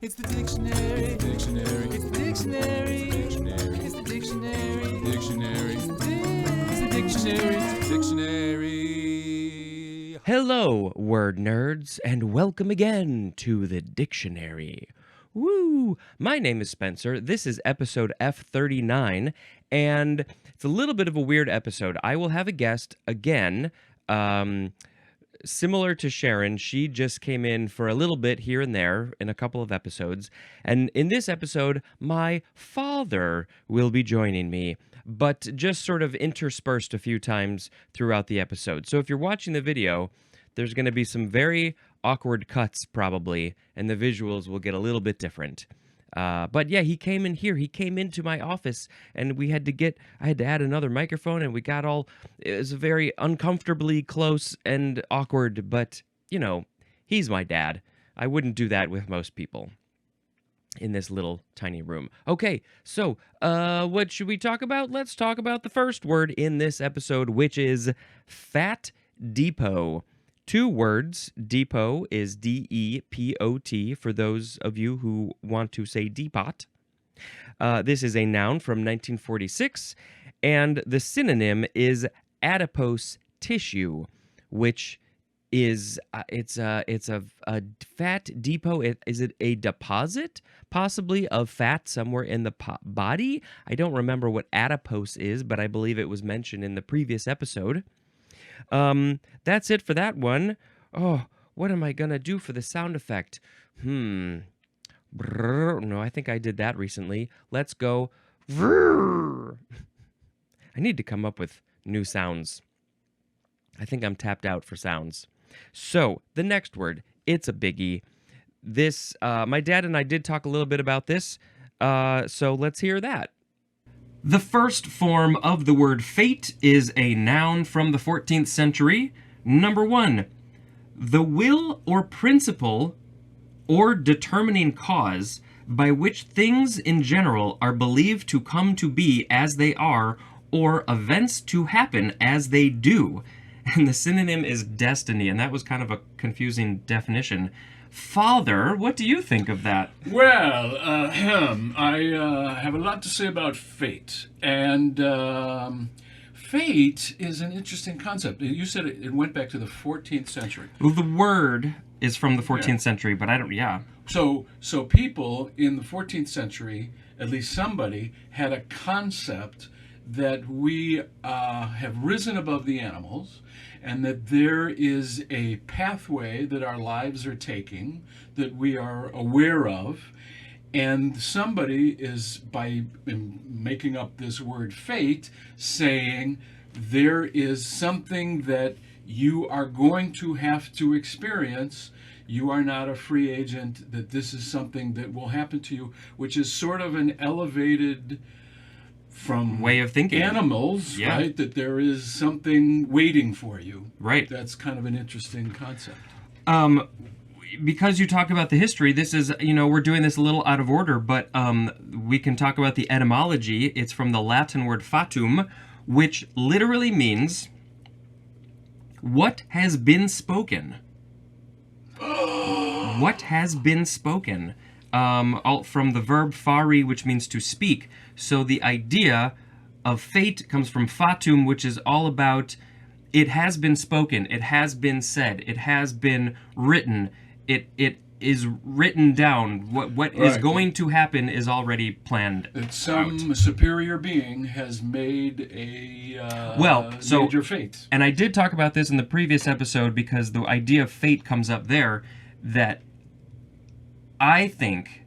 It's the dictionary. It's the dictionary. It's the dictionary. It's the dictionary. Dictionary. It's the dictionary. It's the dictionary. Hello, word nerds, and welcome again to the dictionary. Woo! My name is Spencer. This is episode F39, and it's a little bit of a weird episode. I will have a guest again. Similar to Sharon, she just came in for a little bit here and there in a couple of episodes. And in this episode, my father will be joining me, but just sort of interspersed a few times throughout the episode. So if you're watching the video, there's going to be some very awkward cuts probably, and the visuals will get a little bit different. But yeah, he came in here. He came into my office, and I had to add another microphone, and it was very uncomfortably close and awkward, but, you know, he's my dad. I wouldn't do that with most people in this little tiny room. Okay, so, what should we talk about? Let's talk about the first word in this episode, which is Fat Depot. Two words. Depot is D-E-P-O-T for those of you who want to say depot. This is a noun from 1946, and the synonym is adipose tissue, which is it's a fat depot. Is it a deposit possibly of fat somewhere in the body? I don't remember what adipose is, but I believe it was mentioned in the previous episode. That's it for that one. Oh, what am I gonna do for the sound effect? Brrr, no, I think I did that recently. Let's go. Brrr. I need to come up with new sounds. I think I'm tapped out for sounds. So, the next word, it's a biggie. This, my dad and I did talk a little bit about this, so let's hear that. The first form of the word fate is a noun from the 14th century. Number 1, the will or principle or determining cause by which things in general are believed to come to be as they are or events to happen as they do. And the synonym is destiny, and that was kind of a confusing definition. Father, what do you think of that? Well, I have a lot to say about fate. And fate is an interesting concept. You said it went back to the 14th century. Well, the word is from the 14th century, but So people in the 14th century, at least somebody, had a concept that we have risen above the animals, and that there is a pathway that our lives are taking that we are aware of, and somebody is, by making up this word fate, saying there is something that you are going to have to experience. You are not a free agent, that this is something that will happen to you, which is sort of an elevated from way of thinking. Animals, yeah. Right? That there is something waiting for you. Right. That's kind of an interesting concept. Because you talk about the history, this is, we're doing this a little out of order, but we can talk about the etymology. It's from the Latin word fatum, which literally means what has been spoken. What has been spoken. From the verb fari, which means to speak. So the idea of fate comes from fatum, which is all about it has been spoken, it has been said, it has been written, it is written down. What right. is going to happen is already planned. That some superior being has made a major fate. And I did talk about this in the previous episode because the idea of fate comes up there, that I think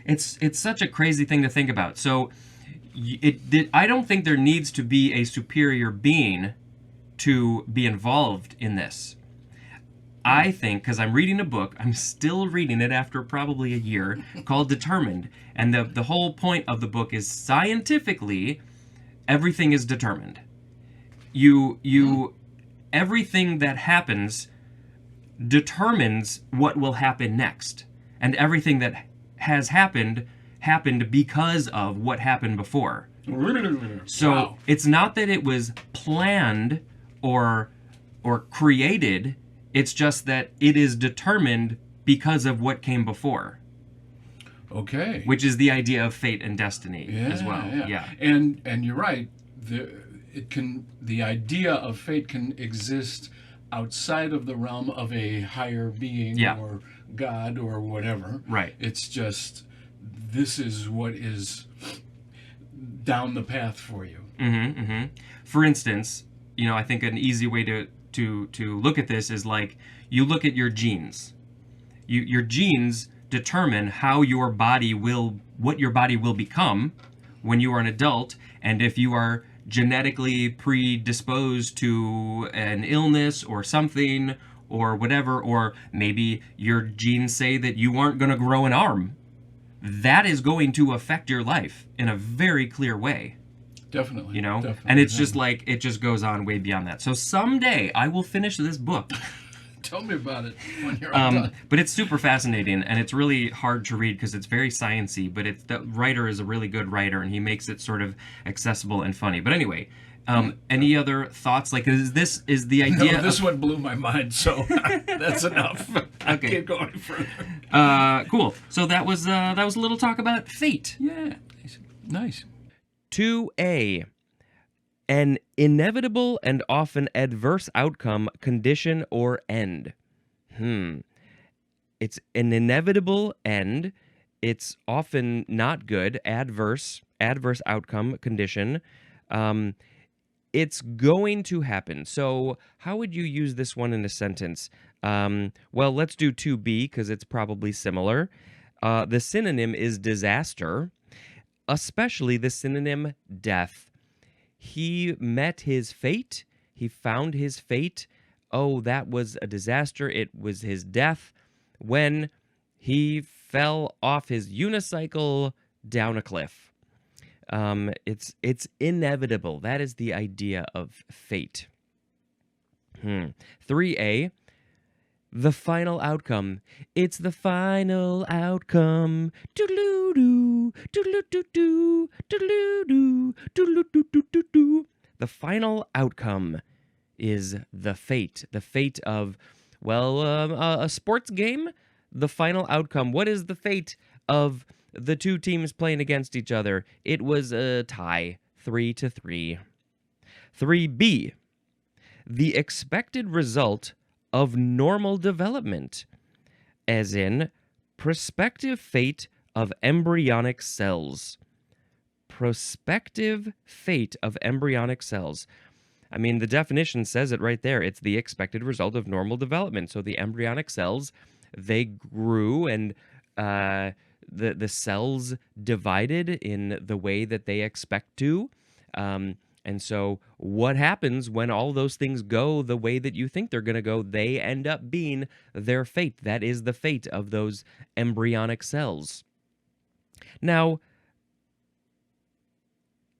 it's such a crazy thing to think about. So I don't think there needs to be a superior being to be involved in this. I think, because I'm reading a book, I'm still reading it after probably a year, called Determined. And the whole point of the book is scientifically, everything is determined. Everything that happens determines what will happen next. And everything that has happened because of what happened before. So wow. It's not that it was planned or created. It's just that it is determined because of what came before, Okay. which is the idea of fate and destiny as well. Yeah. And you're right. The idea of fate can exist outside of the realm of a higher being or God or whatever. Right. It's just this is what is down the path for you. For instance, I think an easy way to look at this is like you look at your genes. Your genes determine what your body will become when you are an adult, and if you are genetically predisposed to an illness or something or whatever, or maybe your genes say that you aren't going to grow an arm, that is going to affect your life in a very clear way. Definitely. Definitely, and it's just like, it just goes on way beyond that. So someday I will finish this book. Tell me about it when you're done. But it's super fascinating, and it's really hard to read because it's very sciencey, but the writer is a really good writer, and he makes it sort of accessible and funny. But anyway, any other thoughts? Like, is the idea... No, this one blew my mind, so that's enough. I can't go any further. Cool. So that was a little talk about fate. Yeah. Nice. 2A. An inevitable and often adverse outcome, condition, or end. It's an inevitable end. It's often not good, adverse outcome, condition. It's going to happen. So how would you use this one in a sentence? Well, let's do 2B because it's probably similar. The synonym is disaster, especially the synonym death. He met his fate. He found his fate. Oh, that was a disaster. It was his death when he fell off his unicycle down a cliff. It's inevitable. That is the idea of fate. 3A. The final outcome. It's the final outcome. Doodaloo-doo, doodaloo-doo-doo, doodaloo-doo, doodaloo-doo-doo-doo. The final outcome is the fate. The fate of, a sports game. The final outcome. What is the fate of the two teams playing against each other? It was a tie, 3-3. 3B. The expected result of normal development, as in prospective fate of embryonic cells. Prospective fate of embryonic cells. I mean, the definition says it right there. It's the expected result of normal development. So the embryonic cells, they grew, and the cells divided in the way that they expect to. And so what happens when all those things go the way that you think they're going to go? They end up being their fate. That is the fate of those embryonic cells. Now,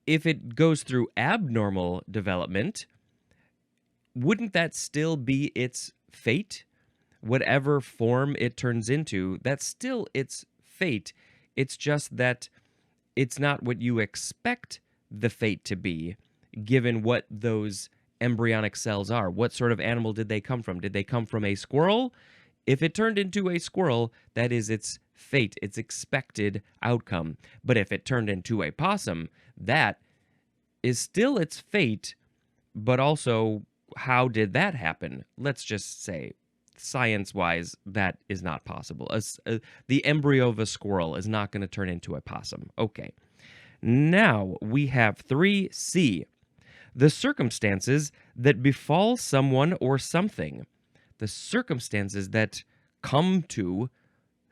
if it goes through abnormal development, wouldn't that still be its fate? Whatever form it turns into, that's still its fate. It's just that it's not what you expect the fate to be, given what those embryonic cells are. What sort of animal did they come from? Did they come from a squirrel? If it turned into a squirrel, that is its fate, its expected outcome. But if it turned into a possum, that is still its fate, but also, how did that happen? Let's just say, science-wise, that is not possible. The embryo of a squirrel is not going to turn into a possum. Okay. Now we have 3C. The circumstances that befall someone or something. The circumstances that come to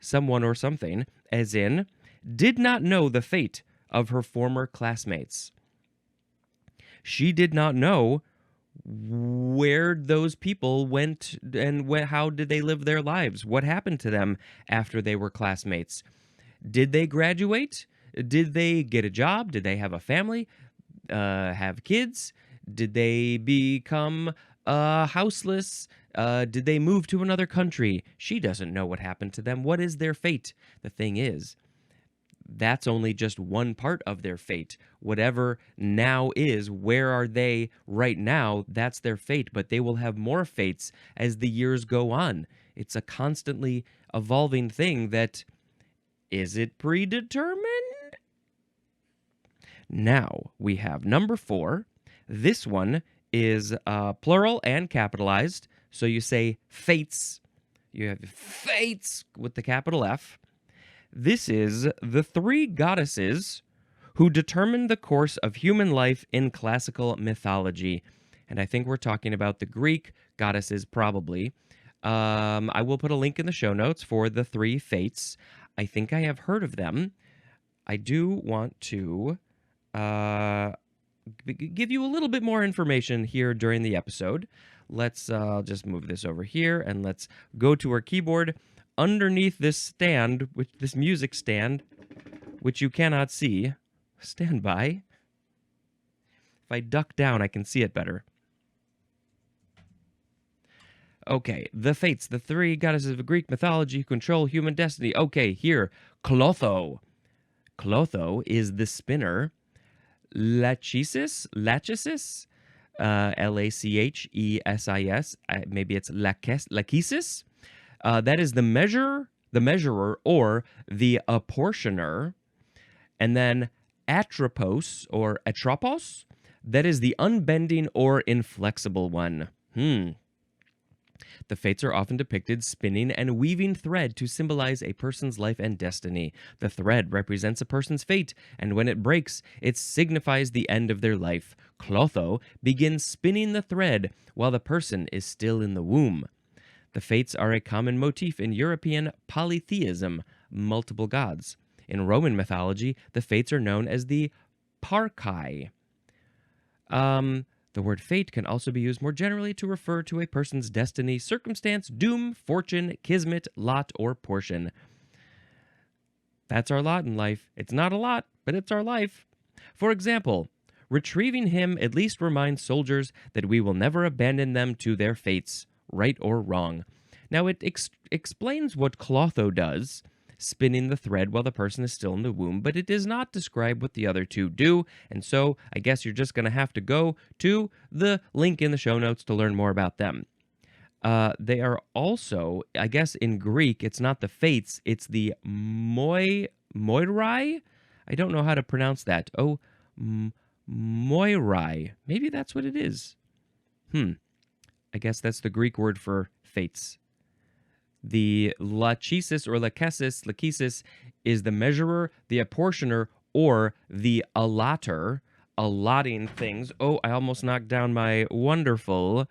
someone or something, as in, did not know the fate of her former classmates. She did not know where those people went and how did they live their lives. What happened to them after they were classmates? Did they graduate? Did they get a job? Did they have a family? Have kids? Did they become houseless? Did they move to another country? She doesn't know what happened to them. What is their fate? The thing is, that's only just one part of their fate. Whatever now is, where are they right now? That's their fate, but they will have more fates as the years go on. It's a constantly evolving thing that, is it predetermined? Now we have number 4. This one is plural and capitalized. So you say fates. You have fates with the capital F. This is the 3 goddesses who determined the course of human life in classical mythology. And I think we're talking about the Greek goddesses probably. I will put a link in the show notes for the 3 fates. I think I have heard of them. I do want to give you a little bit more information here during the episode. Let's just move this over here and let's go to our keyboard. Underneath this stand, this music stand, which you cannot see, stand by. If I duck down, I can see it better. Okay, the fates, the 3 goddesses of Greek mythology who control human destiny. Okay, here, Clotho. Clotho is the spinner. Lachesis, Lachesis, maybe it's Lachesis. That is the measurer, or the apportioner. And then Atropos, or Atropos, that is the unbending or inflexible one. The fates are often depicted spinning and weaving thread to symbolize a person's life and destiny. The thread represents a person's fate, and when it breaks, it signifies the end of their life. Clotho begins spinning the thread while the person is still in the womb. The fates are a common motif in European polytheism, multiple gods. In Roman mythology, the fates are known as the Parcae. The word fate can also be used more generally to refer to a person's destiny, circumstance, doom, fortune, kismet, lot, or portion. That's our lot in life. It's not a lot, but it's our life. For example, retrieving him at least reminds soldiers that we will never abandon them to their fates, right or wrong. Now, it explains what Clotho does, spinning the thread while the person is still in the womb, but it does not describe what the other 2 do, and so I guess you're just going to have to go to the link in the show notes to learn more about them. They are also, I guess in Greek, it's not the fates, it's the Moirai? I don't know how to pronounce that. Oh, Moirai. Maybe that's what it is. I guess that's the Greek word for fates. The lachesis or lachesis is the measurer, the apportioner, or the allotter, allotting things. Oh, I almost knocked down my wonderful,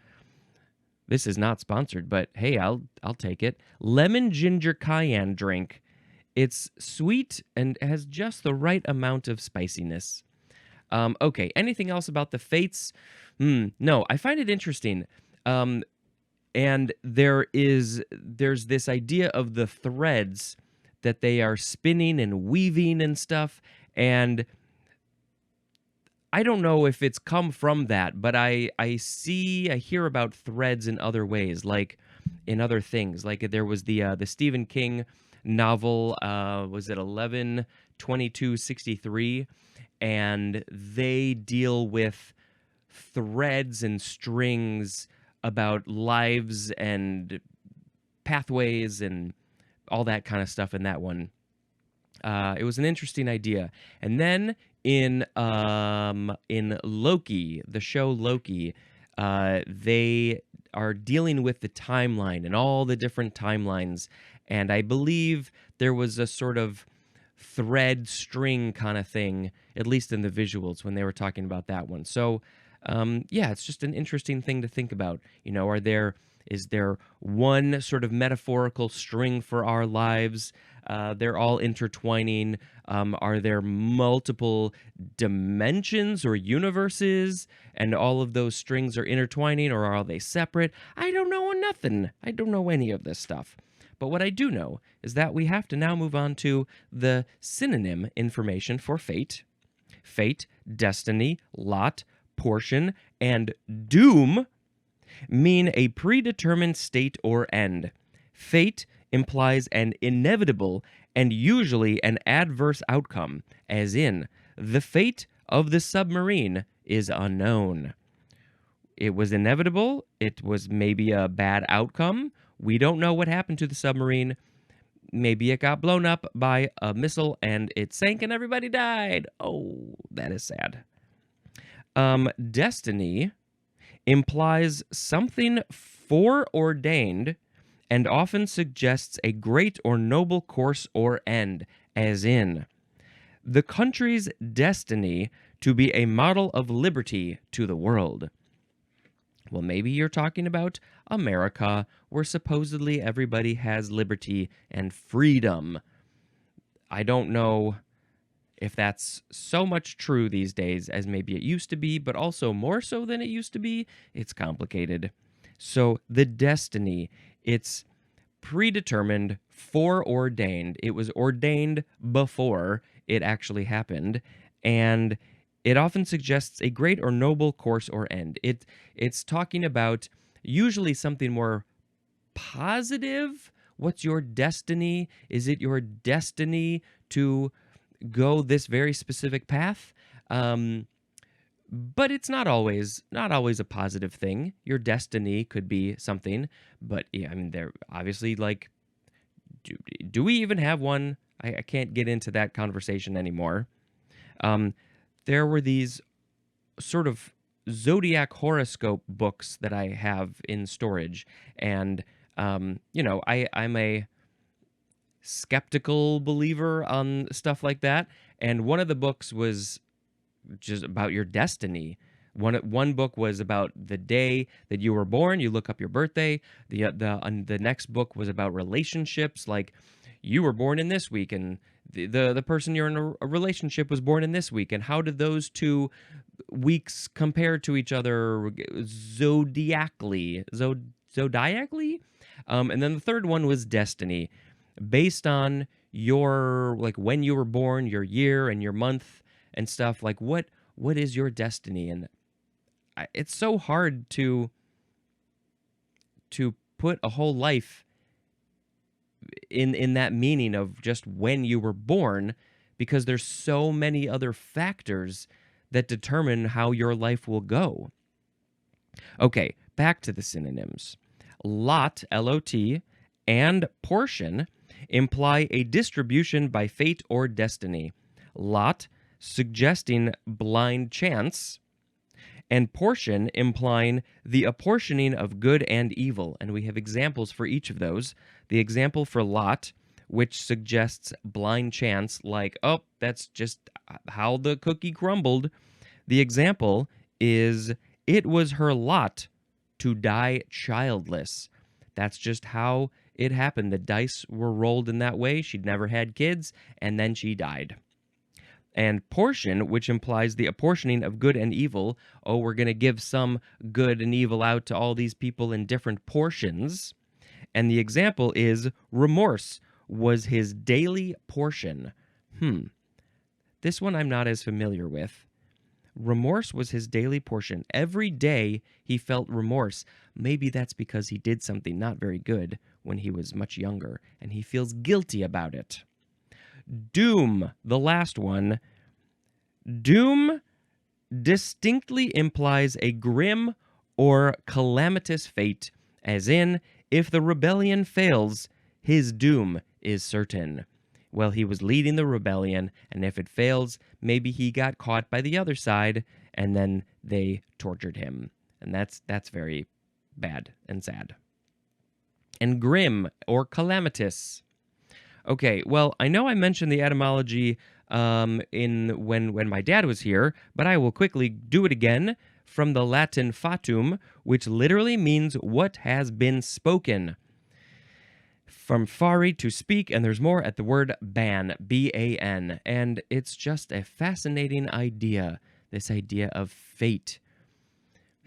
this is not sponsored, but hey, I'll take it, lemon ginger cayenne drink. It's sweet and has just the right amount of spiciness. Okay, anything else about the fates? No, I find it interesting. And there's this idea of the threads that they are spinning and weaving and stuff. And I don't know if it's come from that, but I hear about threads in other ways, like in other things. Like there was the Stephen King novel, was it 11/22/63? And they deal with threads and strings about lives and pathways and all that kind of stuff in that one. It was an interesting idea. And then in Loki, the show Loki, they are dealing with the timeline and all the different timelines. And I believe there was a sort of thread string kind of thing, at least in the visuals when they were talking about that one. So yeah, it's just an interesting thing to think about. You know, is there one sort of metaphorical string for our lives? They're all intertwining. Are there multiple dimensions or universes, and all of those strings are intertwining, or are they separate? I don't know nothing. I don't know any of this stuff. But what I do know is that we have to now move on to the synonym information for fate. Fate, destiny, lot, portion, and doom mean a predetermined state or end. Fate implies an inevitable and usually an adverse outcome, as in, the fate of the submarine is unknown. It was inevitable. It was maybe a bad outcome. We don't know what happened to the submarine. maybe it got blown up by a missile and it sank and everybody died. Oh, that is sad. Destiny implies something foreordained and often suggests a great or noble course or end, as in the country's destiny to be a model of liberty to the world. Well, maybe you're talking about America, where supposedly everybody has liberty and freedom. I don't know if that's so much true these days as maybe it used to be, but also more so than it used to be. It's complicated. So the destiny, it's predetermined, foreordained. It was ordained before it actually happened, and it often suggests a great or noble course or end. It's talking about usually something more positive. What's your destiny? Is it your destiny to go this very specific path? But it's not always a positive thing. Your destiny could be something, but yeah, I mean, they're obviously like, do we even have one? I can't get into that conversation anymore. There were these sort of zodiac horoscope books that I have in storage, and I'm a skeptical believer on stuff like that, and one of the books was just about your destiny. One book was about the day that you were born. You look up your birthday. The next book was about relationships, like you were born in this week, and the person you're in a relationship was born in this week, and how did those 2 weeks compare to each other zodiacally? And then the third one was destiny, based on your, like, when you were born, your year and your month and stuff. Like, what is your destiny? And it's so hard to put a whole life in that meaning of just when you were born, because there's so many other factors that determine how your life will go. Okay, back to the synonyms. Lot, L-O-T, and portion imply a distribution by fate or destiny. Lot suggesting blind chance, and portion implying the apportioning of good and evil. And we have examples for each of those. The example for Lot, which suggests blind chance, like, oh, that's just how the cookie crumbled. The example is, it was her lot to die childless. That's just how it happened. The dice were rolled in that way. She'd never had kids, and then she died. And portion, which implies the apportioning of good and evil. Oh, we're going to give some good and evil out to all these people in different portions. And the example is, remorse was his daily portion. This one I'm not as familiar with. Remorse was his daily portion. Every day he felt remorse. Maybe that's because he did something not very good when he was much younger, and he feels guilty about it. Doom, the last one. Doom distinctly implies a grim or calamitous fate, as in, if the rebellion fails, his doom is certain. Well, he was leading the rebellion, and if it fails, maybe he got caught by the other side, and then they tortured him. And that's very bad and sad. And grim or calamitous. Okay, well, I know I mentioned the etymology when my dad was here, but I will quickly do it again, from the Latin fatum, which literally means what has been spoken. From fari, to speak, and there's more at the word ban, B-A-N, and it's just a fascinating idea, this idea of fate.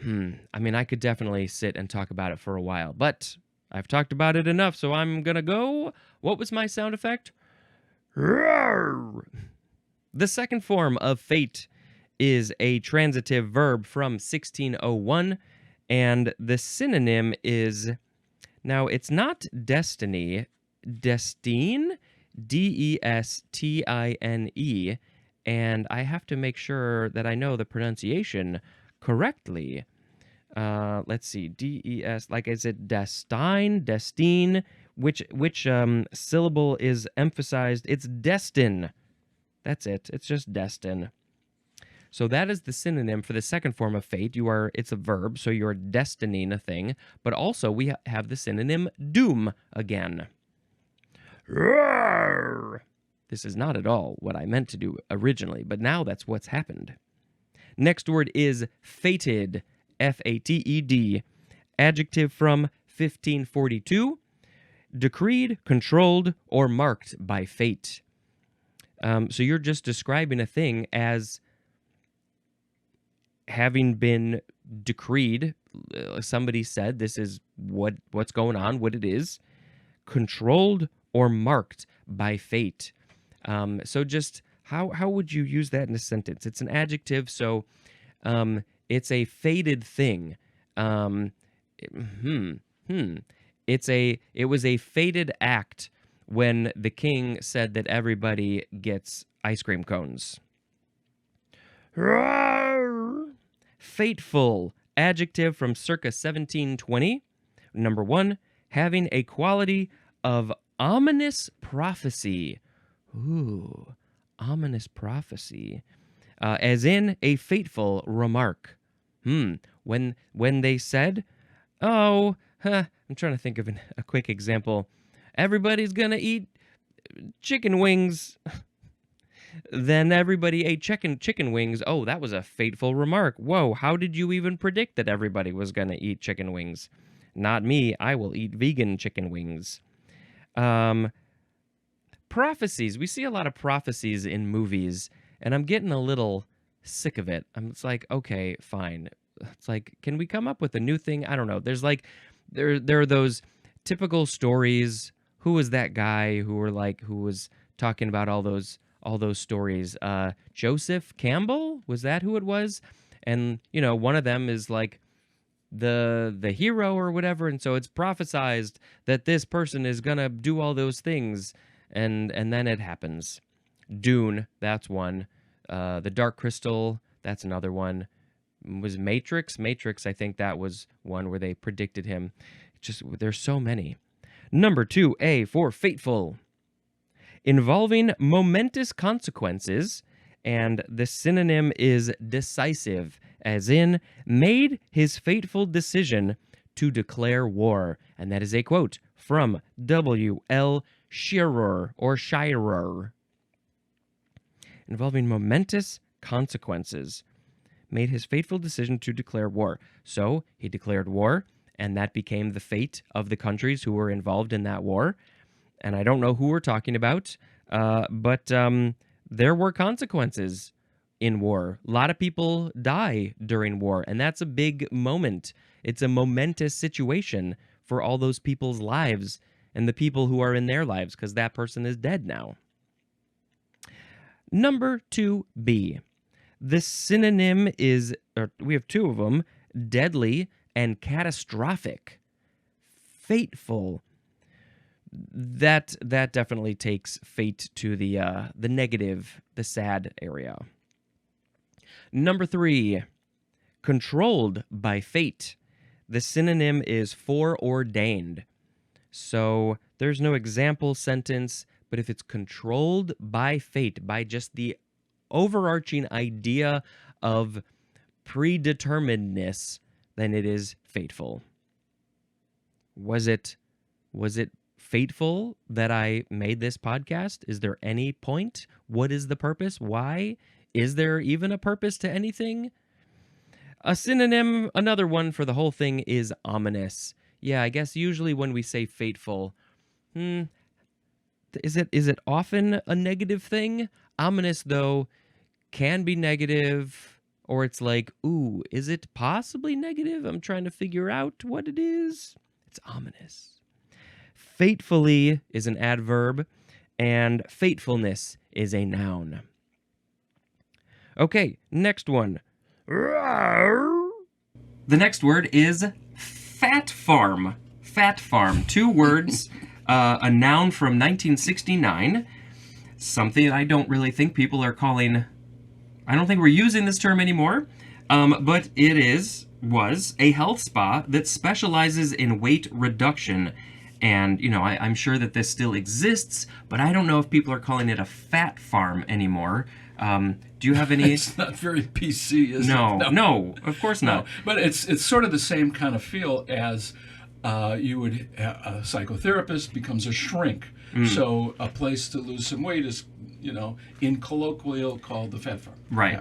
I mean, I could definitely sit and talk about it for a while, but I've talked about it enough, so I'm gonna go. What was my sound effect? Roar! The second form of fate is a transitive verb from 1601, and the synonym is, now it's not destiny, destine, D-E-S-T-I-N-E, and I have to make sure that I know the pronunciation correctly. Let's see, D-E-S, like I said, destine, which syllable is emphasized? It's destin. That's it. It's just destin. So that is the synonym for the second form of fate. It's a verb, so you're destining a thing. But also we have the synonym doom again. Roar! This is not at all what I meant to do originally, but now that's what's happened. Next word is fated, F-A-T-E-D, adjective from 1542, decreed, controlled, or marked by fate. So you're just describing a thing as having been decreed. Somebody said this is what's going on, what it is, controlled or marked by fate. So just how would you use that in a sentence? It's an adjective, so it's a fated thing. It was a fated act when the king said that everybody gets ice cream cones. Roar! Fateful, adjective from circa 1720. Number 1, having a quality of ominous prophecy. Ooh, ominous prophecy. As in a fateful remark. When they said, I'm trying to think of a quick example. Everybody's gonna eat chicken wings. Then everybody ate chicken wings. Oh, that was a fateful remark. Whoa, how did you even predict that everybody was gonna eat chicken wings? Not me. I will eat vegan chicken wings. Prophecies. We see a lot of prophecies in movies, and I'm getting a little sick of it. It's like, okay, fine. It's like, can we come up with a new thing? I don't know. There's like, there are those typical stories. Who was that guy who was talking about all those stories? Joseph Campbell? Was that who it was? And, one of them is like the hero or whatever, and so it's prophesized that this person is gonna do all those things, and then it happens. Dune, that's one. The Dark Crystal, that's another one. Was Matrix, I think that was one where they predicted him. There's so many. Number 2, A, for fateful. Involving momentous consequences, and the synonym is decisive, as in, made his fateful decision to declare war. And that is a quote from W.L. Shearer, or Shirer. Involving momentous consequences, made his fateful decision to declare war. So he declared war, and that became the fate of the countries who were involved in that war. And I don't know who we're talking about, but there were consequences in war. A lot of people die during war, and that's a big moment. It's a momentous situation for all those people's lives and the people who are in their lives, because that person is dead now. Number 2B. The synonym is, we have two of them, deadly and catastrophic. Fateful. That definitely takes fate to the negative, the sad area. Number 3, controlled by fate. The synonym is foreordained. So there's no example sentence, but if it's controlled by fate, by just the overarching idea of predeterminedness, then it is fateful. Was it fateful that I made this podcast? Is there any point? What is the purpose? Why? Is there even a purpose to anything? A synonym, another one for the whole thing, is ominous. Yeah, I guess usually when we say fateful, is it often a negative thing? Ominous, though, can be negative, or it's like, ooh, is it possibly negative? I'm trying to figure out what it is. It's ominous. Fatefully is an adverb, and faithfulness is a noun. Okay, next one. The next word is fat farm. Fat farm. 2 words, a noun from 1969. Something I don't really think people are calling... I don't think we're using this term anymore, but it was a health spa that specializes in weight reduction. And, I'm sure that this still exists, but I don't know if people are calling it a fat farm anymore. Do you have any? It's not very PC, is it? No, of course not. No. But it's sort of the same kind of feel as you would a psychotherapist becomes a shrink. So a place to lose some weight is, in colloquial called the fat farm. Right.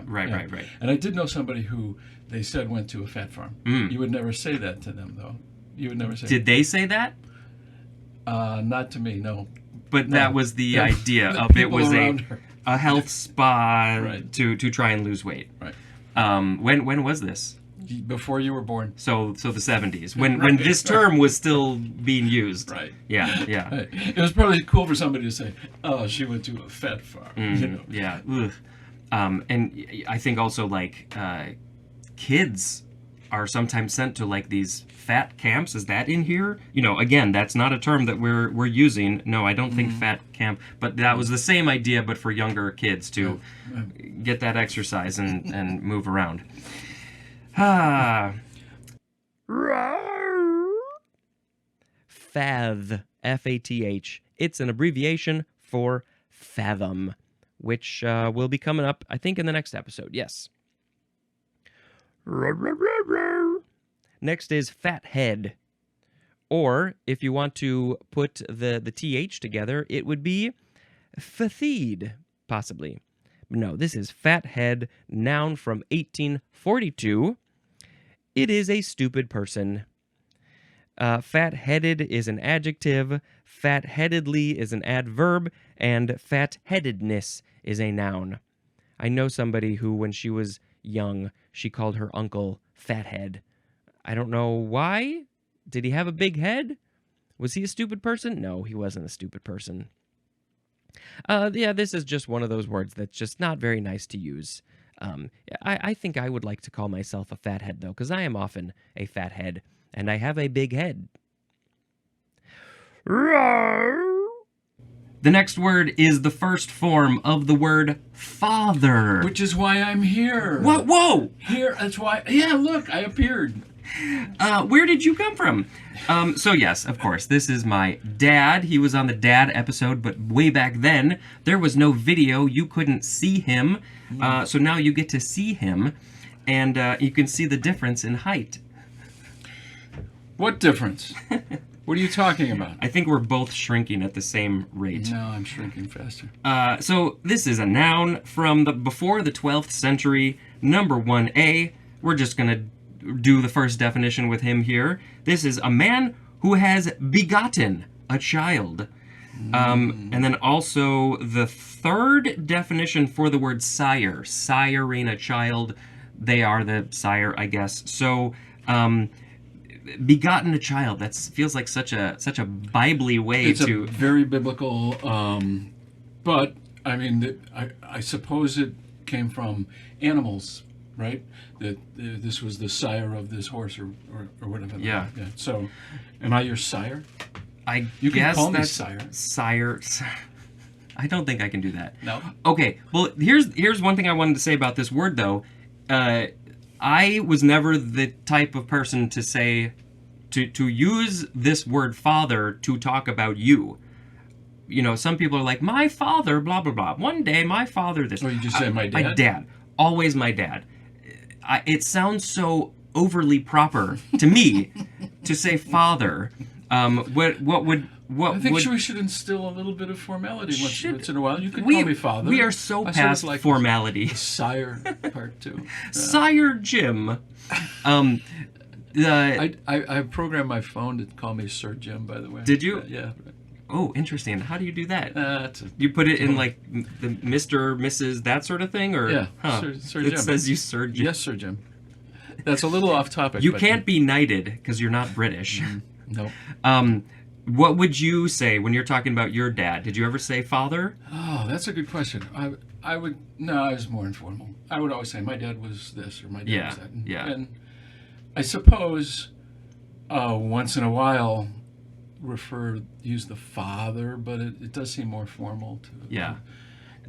And I did know somebody who they said went to a fat farm. You would never say that to them, though. You would never say. Did they say that? Not to me, no. But No. that was the idea The of it people was around her. a health spa Right. to try and lose weight. Right. When was this? Before you were born. So the 70s, when Right, this term was still being used. Right. Yeah. Right. It was probably cool for somebody to say, "Oh, she went to a fat farm." Yeah. Ugh. And I think also kids are sometimes sent to these fat camps. Is that in here? Again, that's not a term that we're using. No, I don't think fat camp, but that was the same idea, but for younger kids to get that exercise and move around. Fath, F-A-T-H. It's an abbreviation for fathom, which will be coming up, I think, in the next episode. Yes. Next is fathead. Or, if you want to put the TH together, it would be fathed, possibly. No, this is fathead, noun from 1842. It is a stupid person. Fat-headed is an adjective, fat-headedly is an adverb, and fat-headedness is a noun. I know somebody who, when she was young, she called her uncle Fathead. I don't know why. Did he have a big head? Was he a stupid person? No, he wasn't a stupid person. This is just one of those words that's just not very nice to use. I think I would like to call myself a fathead, though, because I am often a fathead, and I have a big head. The next word is the first form of the word father. Which is why I'm here. What? Whoa! Here, that's why. Yeah, look, I appeared. Where did you come from? So yes, of course, this is my dad. He was on the dad episode, but way back then, there was no video. You couldn't see him. So now you get to see him, and you can see the difference in height. What difference? What are you talking about? I think we're both shrinking at the same rate. No, I'm shrinking faster. So this is a noun from before the 12th century, number 1A. We're just going to do the first definition with him here. This is a man who has begotten a child. And then also the third definition for the word sire. Siring a child. They are the sire, I guess. So, begotten a child. That feels like such a Bible-y way It's to... a very biblical, but, I mean, I suppose it came from animals, right? That this was the sire of this horse or whatever. Yeah. So, am I your sire? You can guess call me that's sire. Sire. I don't think I can do that. No. Okay. Well, here's one thing I wanted to say about this word, though. I was never the type of person to say to use this word father to talk about you. Some people are like, my father, blah blah blah. One day, my father. This. Or you just say my dad. My dad. Always my dad. It sounds so overly proper to me to say father. What would I think we should instill a little bit of formality once in a while. You can call me father. We are so I past sort of like formality. Sire part too. Sire Jim. I programmed my phone to call me Sir Jim, by the way. Did you? Yeah. Oh, interesting. How do you do that? That's You put it in like the Mr., Mrs., that sort of thing, or Yeah, Huh. Sir It Jim. says you Sir Jim. Yes, Sir Jim. That's a little off topic. You but can't be knighted because you're not British. No. What would you say when you're talking about your dad? Did you ever say father? Oh, that's a good question. I would no, I was more informal. I would always say my dad was this or my dad was that. And I suppose once in a while use the father, but it does seem more formal to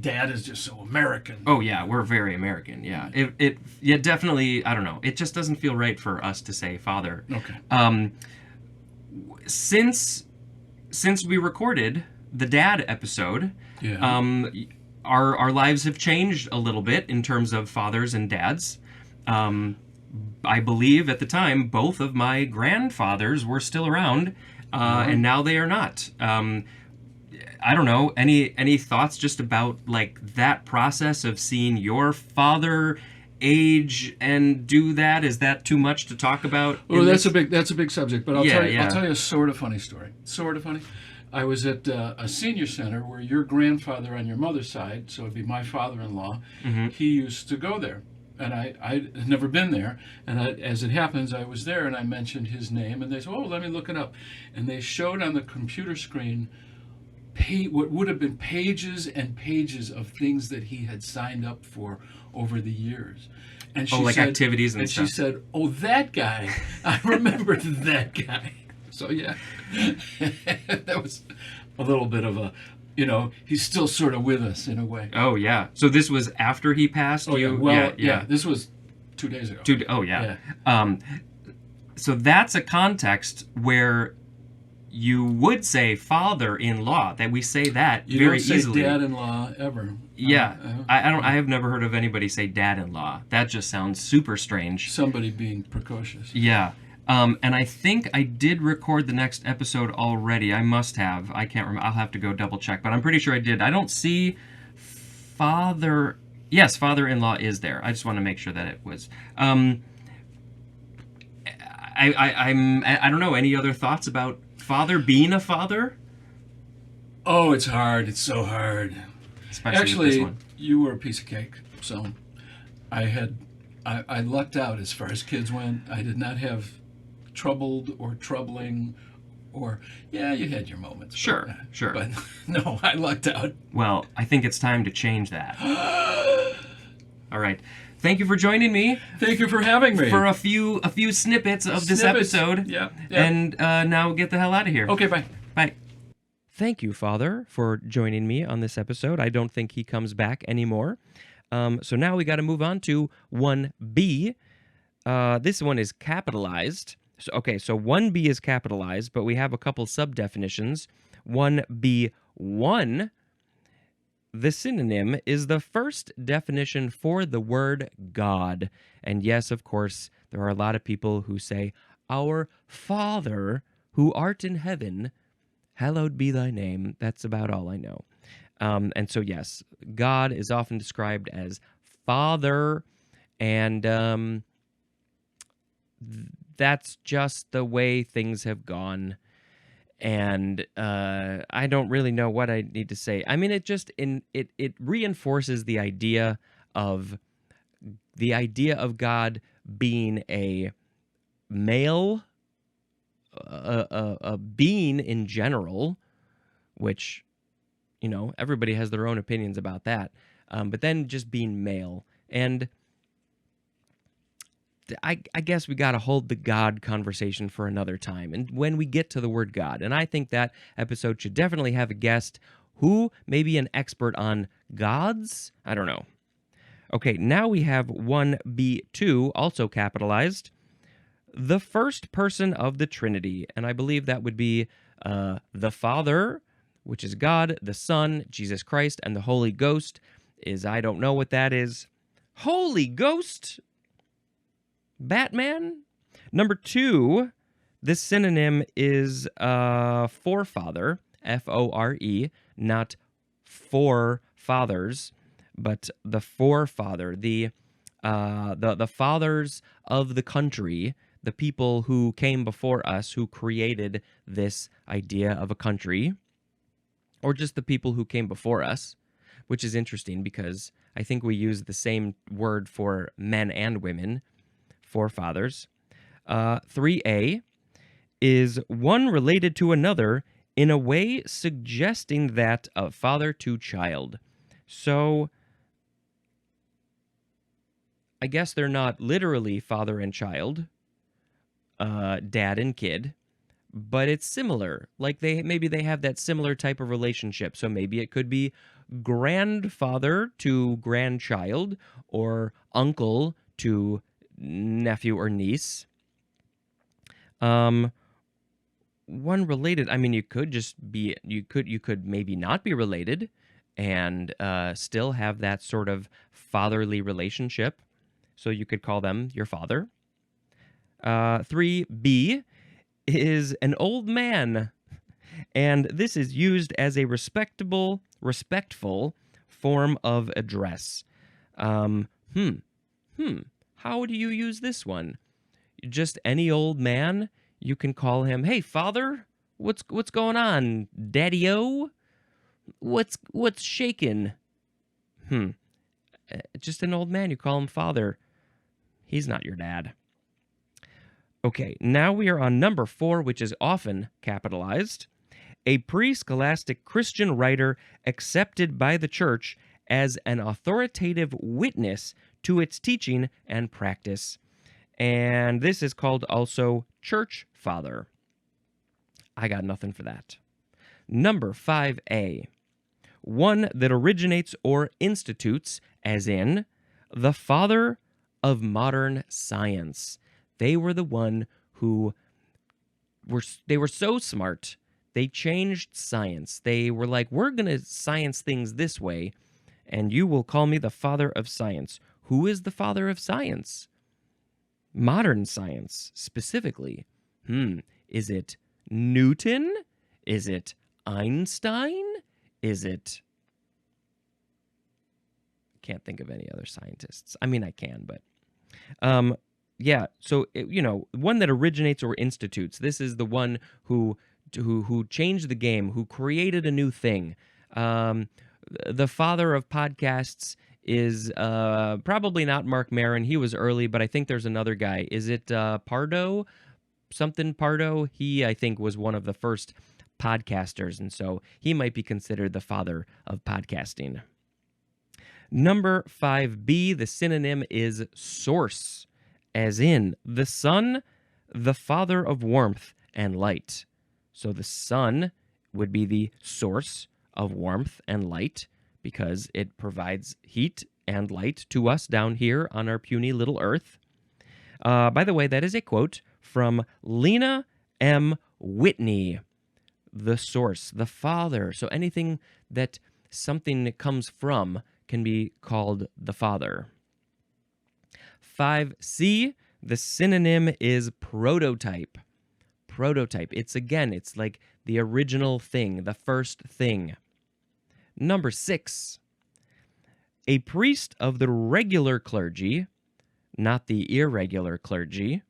Dad is just so American. Oh yeah, we're very American. Yeah, it definitely. I don't know. It just doesn't feel right for us to say father. Okay. Since since we recorded the dad episode, Yeah. our lives have changed a little bit in terms of fathers and dads. I believe at the time both of my grandfathers were still around, and now they are not. I don't know. Any thoughts just about like that process of seeing your father age and do that? Is that too much to talk about? Oh, that's a big subject. But I'll Yeah, tell you. yeah. I'll tell you a sort of funny story. Sort of funny. I was at a senior center where your grandfather on your mother's side, so it'd be my father-in-law, he used to go there. And I'd never been there. And as it happens, I was there and I mentioned his name. And they said, oh, let me look it up. And they showed on the computer screen what would have been pages and pages of things that he had signed up for over the years. And she said, activities and stuff. she said, oh, that guy. I remember that guy. So, yeah, that was a little bit of a, he's still sort of with us in a way. Oh, yeah. So this was after he passed? Oh, yeah. Well, yeah, this was 2 days ago. Oh, yeah. So that's a context where you would say father-in-law, that we say that You very don't say easily. dad-in-law ever. Yeah. I have never heard of anybody say dad-in-law. That just sounds super strange. Somebody being precocious. Yeah. And I think I did record the next episode already. I must have. I can't remember. I'll have to go double check, but I'm pretty sure I did. I don't see father. Yes, father-in-law is there. I just want to make sure that it was. I don't know. Any other thoughts about father being a father? Oh, it's hard. It's so hard. Especially with this Actually, one. you were a piece of cake. So I lucked out as far as kids went. I did not have troubled or troubling or, yeah, you had your moments. Sure. But no, I lucked out. Well, I think it's time to change that. All right. Thank you for joining me Thank you for having me. for a few snippets of this Snippets. episode. Yeah. And now get the hell out of here. Okay, bye. Bye. Thank you, Father, for joining me on this episode. I don't think he comes back anymore. So now we got to move on to 1B. This one is capitalized. So 1B is capitalized, but we have a couple sub-definitions. 1B1, the synonym is the first definition for the word God. And yes, of course, there are a lot of people who say, Our Father, who art in heaven, hallowed be thy name. That's about all I know. And so, yes, God is often described as Father, and that's just the way things have gone. And I don't really know what I need to say. I mean, it reinforces the idea of God being a male, a being in general, which, everybody has their own opinions about that. But then just being male. And I guess we got to hold the God conversation for another time. And when we get to the word God, and I think that episode should definitely have a guest who may be an expert on gods. I don't know. Okay, now we have 1B2, also capitalized, the first person of the Trinity. And I believe that would be the Father, which is God, the Son, Jesus Christ, and the Holy Ghost is, I don't know what that is. Holy Ghost? Batman? Number 2, this synonym is forefather, F-O-R-E, not forefathers, but the forefather, the fathers of the country, the people who came before us, who created this idea of a country, or just the people who came before us, which is interesting because I think we use the same word for men and women, forefathers. 3A is one related to another in a way suggesting that of father to child. So I guess they're not literally father and child, dad and kid, but it's similar. Like maybe they have that similar type of relationship. So maybe it could be grandfather to grandchild, or uncle to nephew or niece. one related. I mean, you could maybe not be related and still have that sort of fatherly relationship. So you could call them your father. 3B is an old man, and this is used as a respectful form of address. Um, hmm, How do you use this one? Just any old man, you can call him, "Hey, father, what's going on, daddy-o? What's shaking?" Hmm. Just an old man, you call him father. He's not your dad. Okay, now we are on number 4, which is often capitalized. A pre-scholastic Christian writer accepted by the church as an authoritative witness to its teaching and practice. And this is called also church father. I got nothing for that. Number 5A. One that originates or institutes, as in, the father of modern science. They were the one who were so smart, they changed science. They were like, we're going to science things this way, and you will call me the father of science. Who is the father of science? Modern science, specifically. Is it Newton? Is it Einstein? Is it... Can't think of any other scientists. I mean, I can, but... yeah, so, one that originates or institutes. This is the one who changed the game, who created a new thing. The father of podcasts is probably not Mark Maron. He was early, but I think there's another guy. Is it Pardo? Something Pardo? He, I think, was one of the first podcasters, and so he might be considered the father of podcasting. Number 5B, the synonym is source, as in the sun, the father of warmth and light. So the sun would be the source of warmth and light because it provides heat and light to us down here on our puny little earth. By the way, that is a quote from Lena M. Whitney. The source, the father. So anything that something comes from can be called the father. 5C, the synonym is prototype. Prototype. It's like the original thing, the first thing. Number 6, a priest of the regular clergy, not the irregular clergy,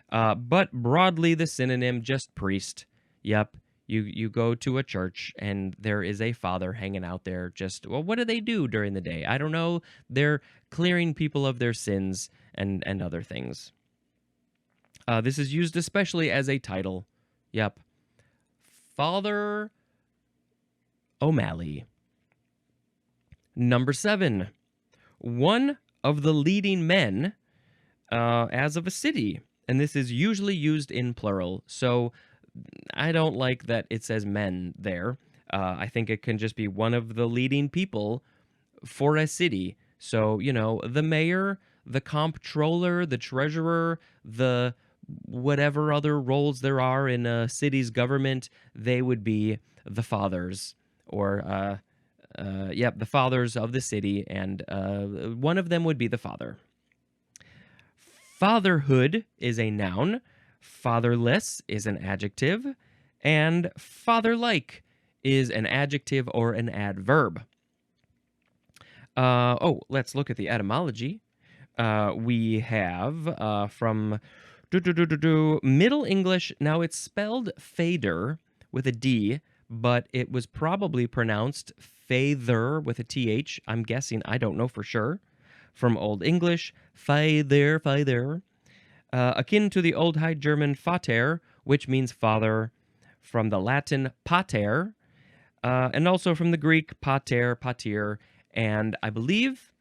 but broadly the synonym just priest. Yep. You go to a church and there is a father hanging out there what do they do during the day? I don't know. They're clearing people of their sins and other things. This is used especially as a title. Yep. Father O'Malley. Number 7. One of the leading men as of a city. And this is usually used in plural. So I don't like that it says men there. I think it can just be one of the leading people for a city. So, the mayor, the comptroller, the treasurer, the whatever other roles there are in a city's government, they would be the fathers or, the fathers of the city. And one of them would be the father. Fatherhood is a noun. Fatherless is an adjective, and father-like is an adjective or an adverb. Let's look at the etymology. We have from Middle English. Now it's spelled fader with a D, but it was probably pronounced father with a TH. I'm guessing. I don't know for sure. From Old English, father. Akin to the Old High German Vater, which means father, from the Latin pater, and also from the Greek pater, and I believe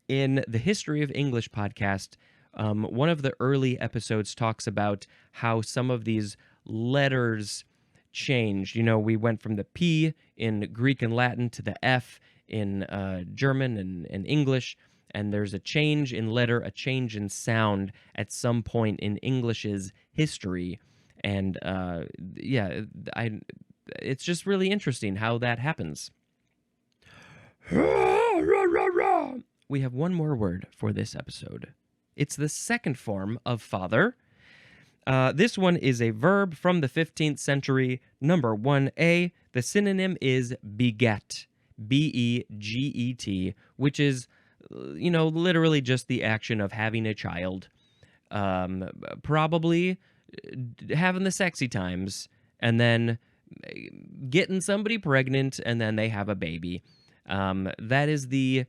in the History of English podcast, one of the early episodes talks about how some of these letters changed. We went from the P in Greek and Latin to the F in German and English, and there's a change in letter, a change in sound at some point in English's history. And yeah, it's just really interesting how that happens. We have one more word for this episode. It's the second form of father. This one is a verb from the 15th century. Number 1A, the synonym is beget, B-E-G-E-T, which is, literally just the action of having a child. Probably having the sexy times, and then getting somebody pregnant, and then they have a baby. That is the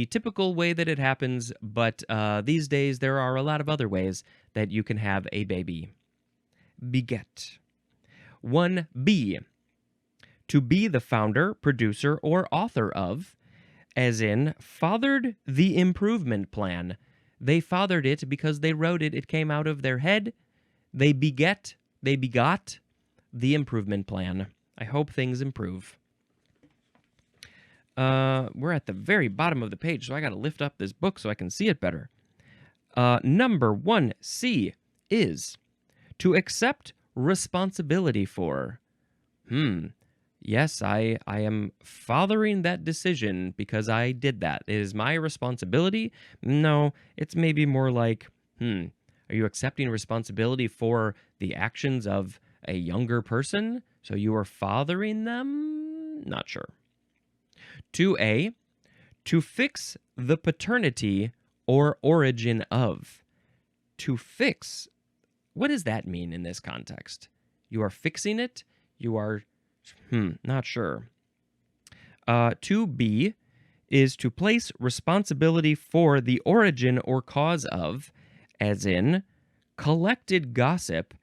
typical way that it happens, but these days there are a lot of other ways that you can have a baby. Beget. 1B. To be the founder, producer, or author of, as in, fathered the improvement plan. They fathered it because they wrote it. It came out of their head. They begot the improvement plan. I hope things improve. We're at the very bottom of the page, so I got to lift up this book so I can see it better. Number 1C is to accept responsibility for. Yes, I am fathering that decision because I did that. It is my responsibility? No, it's maybe more like, are you accepting responsibility for the actions of a younger person? So you are fathering them? Not sure. 2A, to fix the paternity or origin of. To fix, what does that mean in this context? You are fixing it? You are, not sure. 2B is to place responsibility for the origin or cause of, as in, collected gossip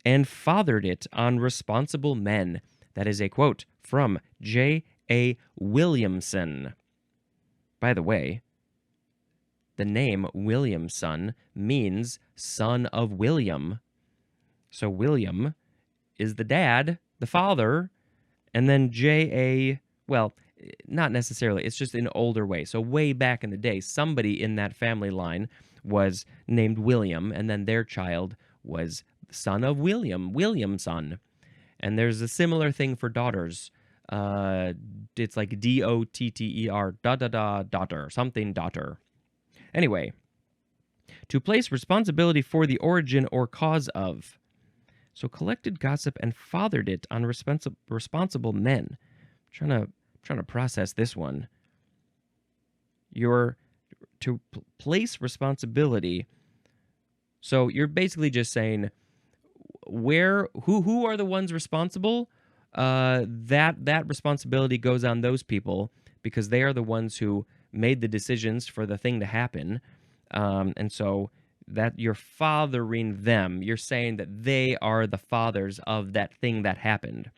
and fathered it on responsible men. That is a quote from J.A. Williamson. By the way, the name Williamson means son of William. So William is the dad, the father, and then J.A., well, not necessarily. It's just an older way. So way back in the day, somebody in that family line was named William, and then their child was son of William, Williamson. And there's a similar thing for daughters. It's like D-O-T-T-E-R, daughter, something daughter. Anyway, to place responsibility for the origin or cause of. So collected gossip and fathered it on responsible men. I'm trying to process this one. You're to place responsibility. So you're basically just saying who are the ones responsible? That responsibility goes on those people because they are the ones who made the decisions for the thing to happen. And so that you're fathering them. You're saying that they are the fathers of that thing that happened.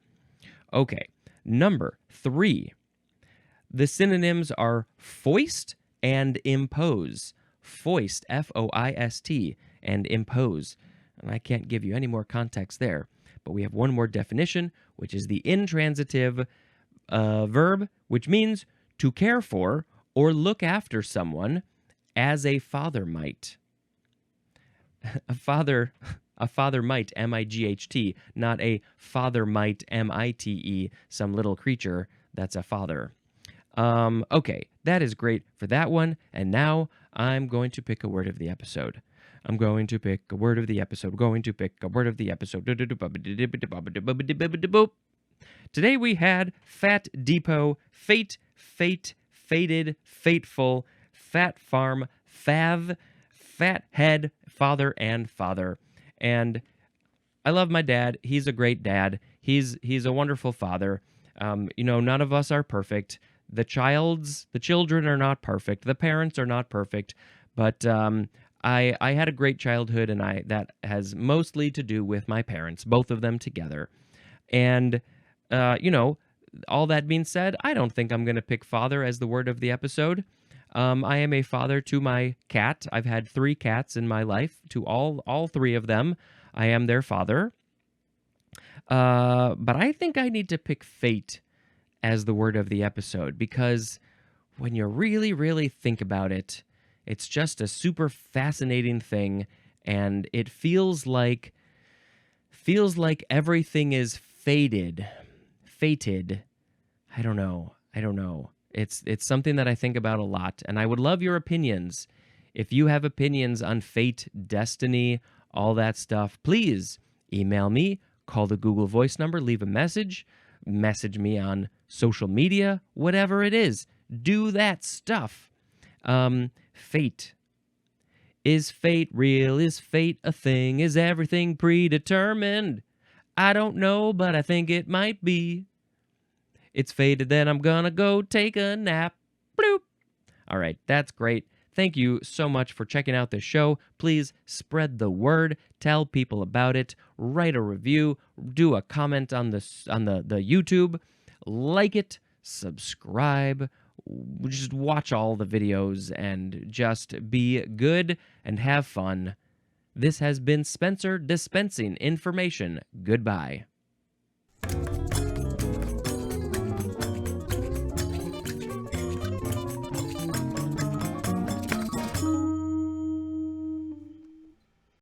Okay. Number 3. The synonyms are foist and impose. Foist, F-O-I-S-T, and impose. And I can't give you any more context there. But we have one more definition, which is the intransitive verb, which means to care for or look after someone as a father might. A father might, M-I-G-H-T, not a father might, M-I-T-E, some little creature that's a father. Okay, that is great for that one. And now I'm going to pick a word of the episode. Today we had fat depot, fate, fated, fateful, fat farm, fav, fat head, father, and father. And I love my dad. He's a great dad. He's a wonderful father. None of us are perfect. The children are not perfect. The parents are not perfect. But I had a great childhood, and that has mostly to do with my parents, both of them together. And all that being said, I don't think I'm going to pick father as the word of the episode. I am a father to my cat. I've had 3 cats in my life. To all 3 of them, I am their father. But I think I need to pick fate as the word of the episode because when you really, really think about it, it's just a super fascinating thing, and it feels like Feels like everything is fated. Fated. I don't know. It's something that I think about a lot, and I would love your opinions. If you have opinions on fate, destiny, all that stuff, please email me, call the Google Voice number, leave a message me on social media, whatever it is. Do that stuff. Fate. Is fate real? Is fate a thing? Is everything predetermined? I don't know, but I think it might be. It's fated that I'm gonna go take a nap. Bloop. All right, that's great. Thank you so much for checking out this show. Please spread the word, tell people about it, write a review, do a comment on the YouTube, like it, subscribe, just watch all the videos and just be good and have fun. This has been Spencer dispensing information. Goodbye.